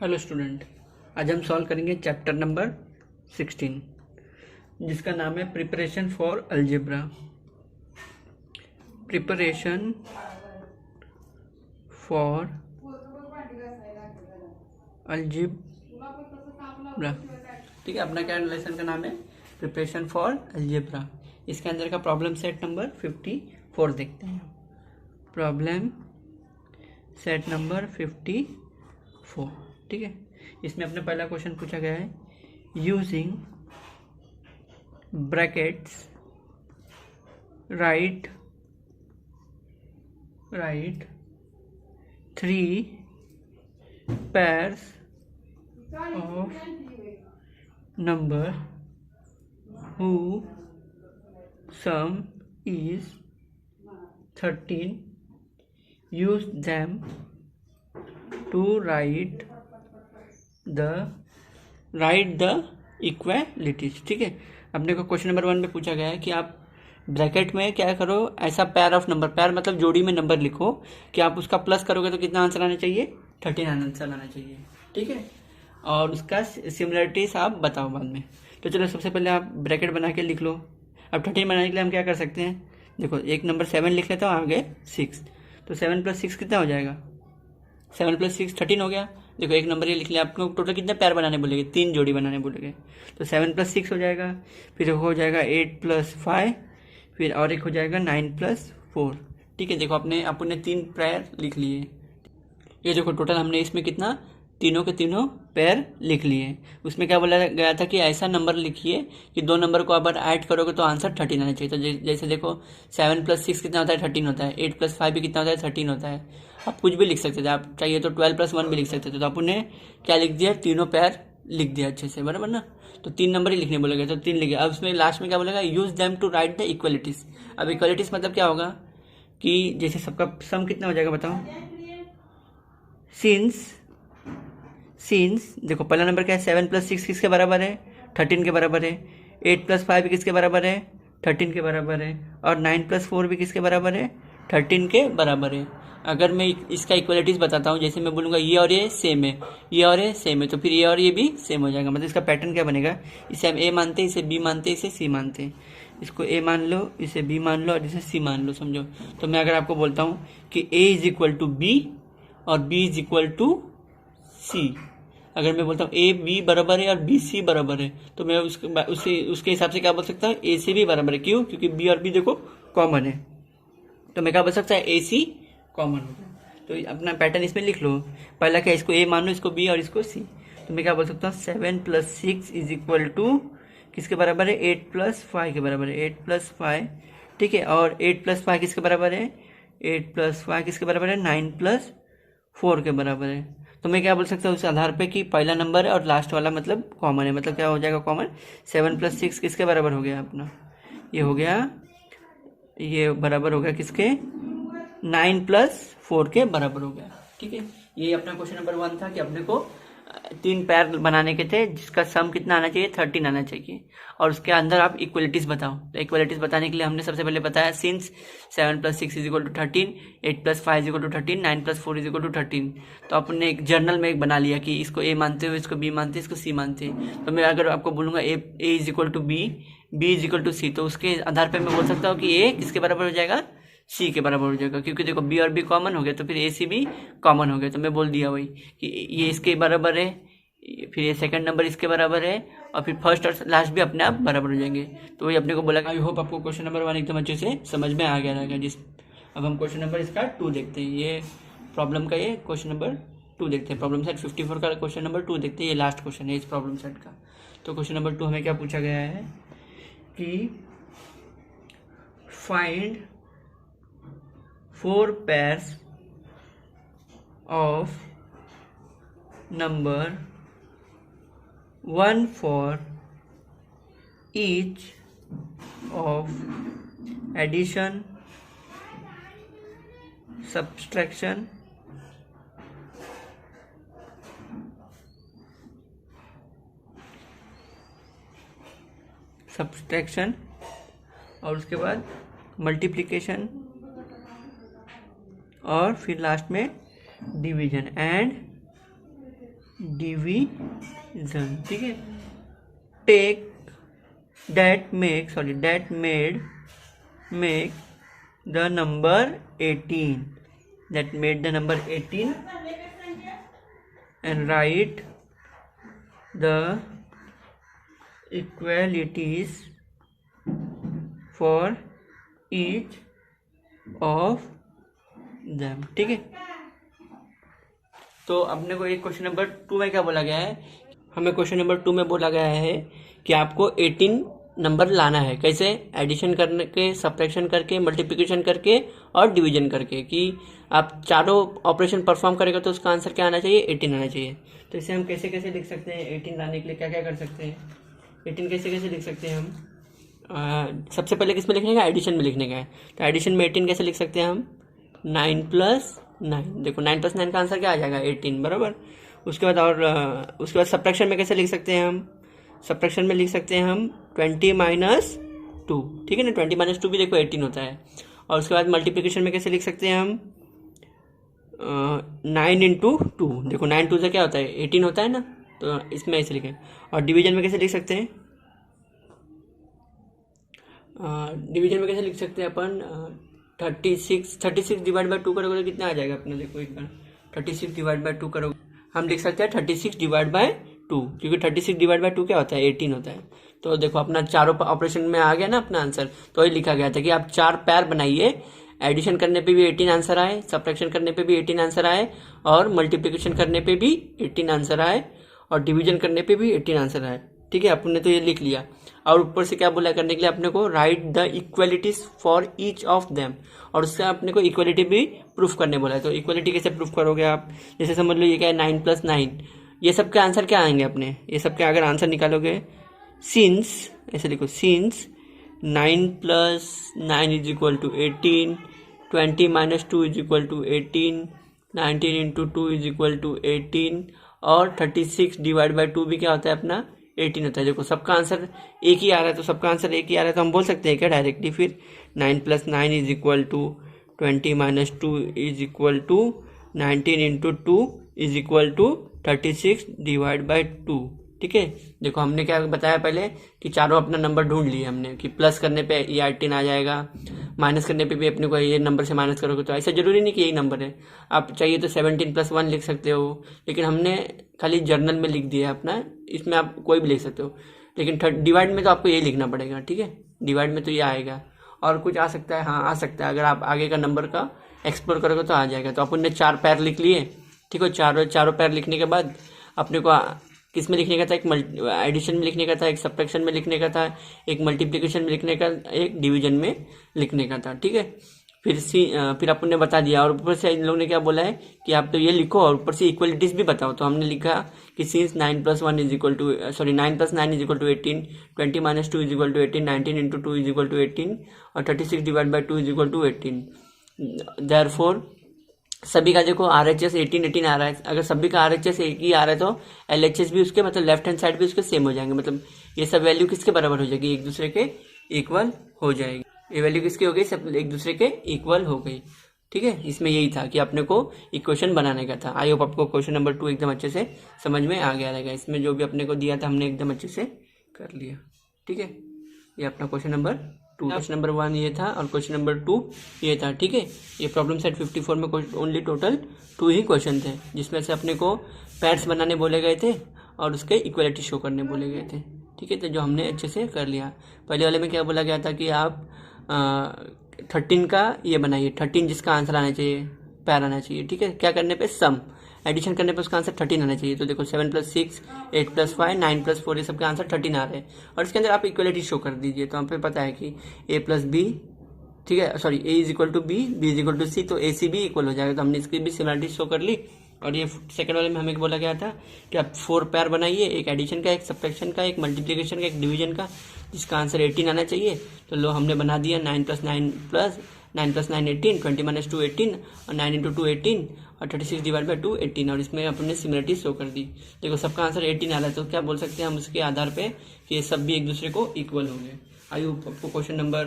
Hello student, आज हम solve करेंगे चैप्टर नंबर 16 जिसका नाम है preparation for algebra. Preparation for algebra, ठीक है। अपना क्या लेसन का नाम है? Preparation for algebra. इसके अंदर का प्रॉब्लम सेट नंबर 54 देखते हैं। प्रॉब्लम सेट नंबर 54, ठीक है। इसमें अपने पहला क्वेश्चन पूछा गया है, using brackets right 3 pairs of number whose sum is 13. Use them to write the equalities, ठीक है। अपने को क्वेश्चन नंबर 1 में पूछा गया है कि आप ब्रैकेट में क्या करो, ऐसा पेयर ऑफ नंबर, पेयर मतलब जोड़ी में नंबर लिखो कि आप उसका प्लस करोगे तो कितना आंसर आना चाहिए? 13 आंसर आना चाहिए, ठीक है। और उसका सिमिलरिटीज आप बताओ बाद में। तो चलो सबसे पहले आप ब्रैकेट बना के लिख लो। अब 13 बनाने के लिए हम क्या कर सकते हैं? देखो, एक नंबर 7 लिख लेता हूँ, आगे 6, तो 7 + 6 कितना हो जाएगा? 7 + 6 13 हो गया। देखो, एक नंबर ये लिख लिया। आपको टोटल कितने पैर बनाने बोलेंगे? 3 जोड़ी बनाने बोलेंगे। तो 7 + 6 हो जाएगा, फिर हो जाएगा 8 + 5, फिर और एक हो जाएगा 9 + 4, ठीक है। देखो, अपने 3 पैर लिख लिए। ये देखो, टोटल हमने इसमें कितना, तीनों के तीनों पैर लिख लिए। उसमें क्या बोला गया था कि ऐसा नंबर लिखिए कि 2 नंबर को अगर ऐड करोगे तो आंसर 13 आना चाहिए। तो जैसे देखो, 7 + 6 कितना होता है? 13 होता है। 8 + 5 भी कितना होता है? 13 होता है। आप कुछ भी लिख सकते थे, आप चाहिए तो 12 + 1 भी लिख सकते थे। तो आपने क्या लिख दिया? तीनों पैर लिख दिया अच्छे से, बराबर ना। तो 3 नंबर ही लिखने बोलेगा, तो 3 लिखे। अब उसमें लास्ट में क्या बोलेगा? Use them to write the equalities. अब इक्वलिटीज मतलब क्या होगा कि जैसे सबका सम कितना हो जाएगा बताओ? सिंस देखो, पहला नंबर क्या है? 7 + 6 किसके बराबर है? 13 के बराबर है। 8 + 5 भी किसके बराबर है? 13 के बराबर है। और 9 + 4 भी किसके बराबर है? 13 के बराबर है। अगर मैं इसका इक्वलिटीज बताता हूँ, जैसे मैं बोलूँगा ये और ये सेम है, ये और ये सेम है, तो फिर ये और ये भी सेम हो जाएगा। मतलब इसका पैटर्न क्या बनेगा? इसे हम ए मानते हैं, इसे बी मानते हैं, इसे सी मानते हैं। इसको ए मान लो, इसे बी मान लो और इसे सी मान लो, समझो। तो मैं अगर आपको बोलता हूँ कि ए = बी और बी = सी, अगर मैं बोलता हूँ ए बी बराबर है और बी सी बराबर है, तो मैं उसके हिसाब से क्या बोल सकता हूँ? ए सी भी बराबर है। क्यों? क्योंकि बी और बी देखो कॉमन है, तो मैं क्या बोल सकता है? ए सी कॉमन हो गया। तो अपना पैटर्न इसमें लिख लो। पहला क्या, इसको ए मान लो, इसको बी और इसको सी। तो मैं क्या बोल सकता हूँ? 7 + 6 = किसके बराबर है? 8 + 5 के बराबर है। 8 + 5, ठीक है। और 8 + 5 किसके बराबर है? 8 + 5 किसके बराबर है? 9 + 4 के बराबर है। तो मैं क्या बोल सकता हूँ उस आधार पे कि पहला नंबर है और लास्ट वाला मतलब कॉमन है। मतलब क्या हो जाएगा कॉमन? 7 + 6 किसके बराबर हो गया अपना? ये हो गया, ये बराबर हो गया किसके? 9 + 4 के बराबर हो गया, ठीक है। ये अपना क्वेश्चन नंबर 1 था कि अपने को 3 पैर बनाने के थे जिसका सम कितना आना चाहिए? 13 आना चाहिए। और उसके अंदर आप इक्वलिटीज बताओ। तो इक्वलिटीज बताने के लिए हमने सबसे पहले बताया सिंस 7 + 6 = 13, 8 + 5 = 13, 9 + 4 = 13। तो अपने एक जर्नल में एक बना लिया कि इसको ए मानते हो, इसको बी मानते हैं, इसको सी मानते हैं। तो मैं अगर आपको बोलूँगा ए = बी, बी = सी, तो उसके आधार पर मैं बोल सकता हूँ कि ए किसके बराबर हो जाएगा? सी के बराबर हो जाएगा। क्योंकि देखो, बी और बी कॉमन हो गया, तो फिर ए सी भी कॉमन हो गया। तो मैं बोल दिया वही कि ये इसके बराबर है, फिर ये सेकंड नंबर इसके बराबर है, और फिर फर्स्ट और लास्ट भी अपने आप बराबर हो जाएंगे। तो वही अपने को बोला। आई होप आपको क्वेश्चन नंबर 1 एकदम अच्छे से समझ में आ गया रहेगा। अब हम क्वेश्चन नंबर इसका 2 देखते हैं। ये प्रॉब्लम का, ये क्वेश्चन नंबर 2 देखते हैं। प्रॉब्लम सेट 54 का क्वेश्चन नंबर 2 देखते हैं। ये लास्ट क्वेश्चन है इस प्रॉब्लम सेट का। तो क्वेश्चन नंबर 2 हमें क्या पूछा गया है कि find 4 pairs of number 1 for each of addition, subtraction, और उसके बाद मल्टीप्लिकेशन, और फिर लास्ट में डिवीजन एंड डिवीजन, ठीक है। Take that made the number 18, that made the number 18 and write the equalities for each of them, ठीक है। तो अपने को एक क्वेश्चन नंबर 2 में क्या बोला गया है, हमें क्वेश्चन नंबर 2 में बोला गया है कि आपको 18 नंबर लाना है। कैसे? एडिशन करके, सब्ट्रैक्शन करके, मल्टीप्लिकेशन करके और डिवीजन करके, कि आप चारों ऑपरेशन परफॉर्म करेगा तो उसका आंसर क्या आना चाहिए? 18 आना चाहिए। तो इसे हम कैसे कैसे लिख सकते हैं? 18 लाने के लिए क्या क्या कर सकते हैं? 18 कैसे कैसे लिख सकते हैं हम? सबसे पहले किस में लिखने का? एडिशन में लिखने का है। तो एडिशन में 18 कैसे लिख सकते हैं हम? 9 + 9, देखो 9 + 9 का आंसर क्या आ जाएगा? 18, बराबर। उसके बाद सब्ट्रैक्शन में कैसे लिख सकते हैं हम? सब्ट्रैक्शन में लिख सकते हैं हम 20 - 2, ठीक है ना। 20 - 2 भी देखो 18 होता है। और उसके बाद मल्टीप्लिकेशन में कैसे लिख सकते हैं हम? 9 × 2, देखो 9 2 से क्या होता है? 18 होता है ना, तो इसमें ऐसे लिखें। और डिवीजन में कैसे लिख सकते हैं? डिवीजन में कैसे लिख सकते हैं अपन? 36 डिवाइड बाई 2 करोगे तो कितना आ जाएगा अपना? देखो एक बार 36 डिवाइड बाई 2 करोगे, हम लिख सकते हैं 36 डिवाइड बाई 2, क्योंकि 36 डिवाइड बाई 2 क्या होता है? 18 होता है। तो देखो अपना चारों ऑपरेशन में आ गया ना अपना आंसर। तो ये लिखा गया था कि आप 4 पैर बनाइए, एडिशन करने पे भी 18 आंसर आए, सब्ट्रैक्शन करने पे भी 18 आंसर आए, और मल्टीप्लिकेशन करने पे भी 18 आंसर आए, और डिवीजन करने पे भी 18 आंसर आए, ठीक है। अपने तो ये लिख लिया। और ऊपर से क्या बोला करने के लिए अपने को? Right the equalities for each of them, और उससे अपने को इक्वलिटी भी प्रूफ करने बोला है। तो इक्वलिटी कैसे प्रूफ करोगे आप? जैसे समझ लो ये क्या है? 9 + 9, ये सब के आंसर क्या आएंगे अपने? ये सब के अगर आंसर निकालोगे, सिंस, ऐसे लिखो, सिंस 9 + 9 = 18, 20 - 2 = 18, 19 × 2 = 18, और 36 डिवाइड बाई 2 भी क्या होता है अपना? 18 होता है। देखो सबका आंसर एक ही आ रहा है, तो सबका आंसर एक ही आ रहा है, तो हम बोल सकते हैं क्या डायरेक्टली फिर? 9 + 9 = 20 - 2 = 19 × 2 = 36 डिवाइड बाई 2, ठीक है। देखो हमने क्या बताया पहले कि चारों अपना नंबर ढूंढ लिए हमने, कि प्लस करने पे ये 18 आ जाएगा, माइनस करने पे भी अपने को ये नंबर से माइनस करोगे तो ऐसा जरूरी नहीं कि यही नंबर है, आप चाहिए तो 17 + 1 लिख सकते हो, लेकिन हमने खाली जर्नल में लिख दिया है अपना, इसमें आप कोई भी लिख सकते हो। लेकिन डिवाइड में तो आपको यही लिखना पड़ेगा, ठीक है। डिवाइड में तो ये आएगा, और कुछ आ सकता है, हाँ आ सकता है, अगर आप आगे का नंबर का एक्सप्लोर करोगे तो आ जाएगा। तो अपन ने 4 पैर लिख लिए, ठीक है। चारों पैर लिखने के बाद अपने को किस में लिखने का था? एक एडिशन में लिखने का था, एक सब्ट्रैक्शन में लिखने का था, एक मल्टीप्लिकेशन में लिखने का, एक डिवीजन में लिखने का था, ठीक है। फिर अपन ने बता दिया, और ऊपर से इन लोगों ने क्या बोला है कि आप तो ये लिखो और ऊपर से इक्वलिटीज भी बताओ। तो हमने लिखा कि सिंस 9 + 9 = 18, 20 - 2 = 18, 19 × 2 = 18, और 36 डिवाइड बाई 2 = 18। देयरफॉर सभी का देखो RHS 18 आ रहा है। अगर सभी का RHS एक ही आ रहा है तो LHS भी उसके, मतलब लेफ्ट हैंड साइड भी उसके सेम हो जाएंगे, मतलब ये सब वैल्यू किसके बराबर हो जाएगी? एक दूसरे के इक्वल हो जाएगी। ये वैल्यू किसकी हो गई? सब एक दूसरे के इक्वल हो गई, ठीक है। इसमें यही था कि अपने को इक्वेशन बनाने का था। आई होप आपको क्वेश्चन नंबर 2 एकदम अच्छे से समझ में आ गया रहेगा। इसमें जो भी अपने को दिया था हमने एकदम अच्छे से कर लिया, ठीक है। ये अपना क्वेश्चन नंबर 2, क्वेश्चन नंबर 1 ये था, और क्वेश्चन नंबर 2 ये था, ठीक है। ये प्रॉब्लम सेट 54 में ओनली टोटल 2 ही क्वेश्चन थे, जिसमें से अपने को पैर्स बनाने बोले गए थे और उसके इक्वलिटी शो करने बोले गए थे, ठीक है। तो जो हमने अच्छे से कर लिया। पहले वाले में क्या बोला गया था कि आप 13 का ये बनाइए, 13 जिसका आंसर आना चाहिए, पैर आना चाहिए, ठीक है। क्या करने पे? सम, एडिशन करने पे उसका आंसर 13 आना चाहिए। तो देखो 7 + 6, 8 + 5, 9 + 4, ये सबके आंसर 13 आ रहे हैं, और इसके अंदर आप इक्वलिटी शो कर दीजिए। तो हमें पता है कि A + B, ठीक है, sorry A = B, B = C, तो AC भी इक्वल हो जाएगा। तो हमने इसकी भी सिमिलरिटी शो कर ली। और ये सेकंड वाले में हमें बोला गया था कि आप 4 पैर बनाइए, एक एडिशन का, एक सब्ट्रैक्शन का, एक मल्टीप्लिकेशन का, एक डिवीजन का, जिसका आंसर 18 आना चाहिए। तो लो हमने बना दिया 9 + 9 18, 20 - 2 18, और 9 × 2 18, और 36 डिवाइड बाई 2 18, और इसमें अपने सिमिलरिटी शो कर दी। देखो सबका आंसर 18 आ रहा है, तो क्या बोल सकते हैं हम उसके आधार पे कि ये सब भी एक दूसरे को इक्वल हो गए। आई होप आपको क्वेश्चन नंबर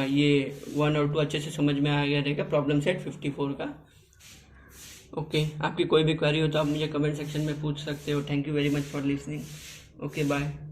ये 1 और 2 अच्छे से समझ में आ गया रहेगा, प्रॉब्लम सेट 54 का। ओके, आपकी कोई भी क्वेरी हो तो आप मुझे कमेंट सेक्शन में पूछ सकते हो। Thank you very much for listening. Okay, bye.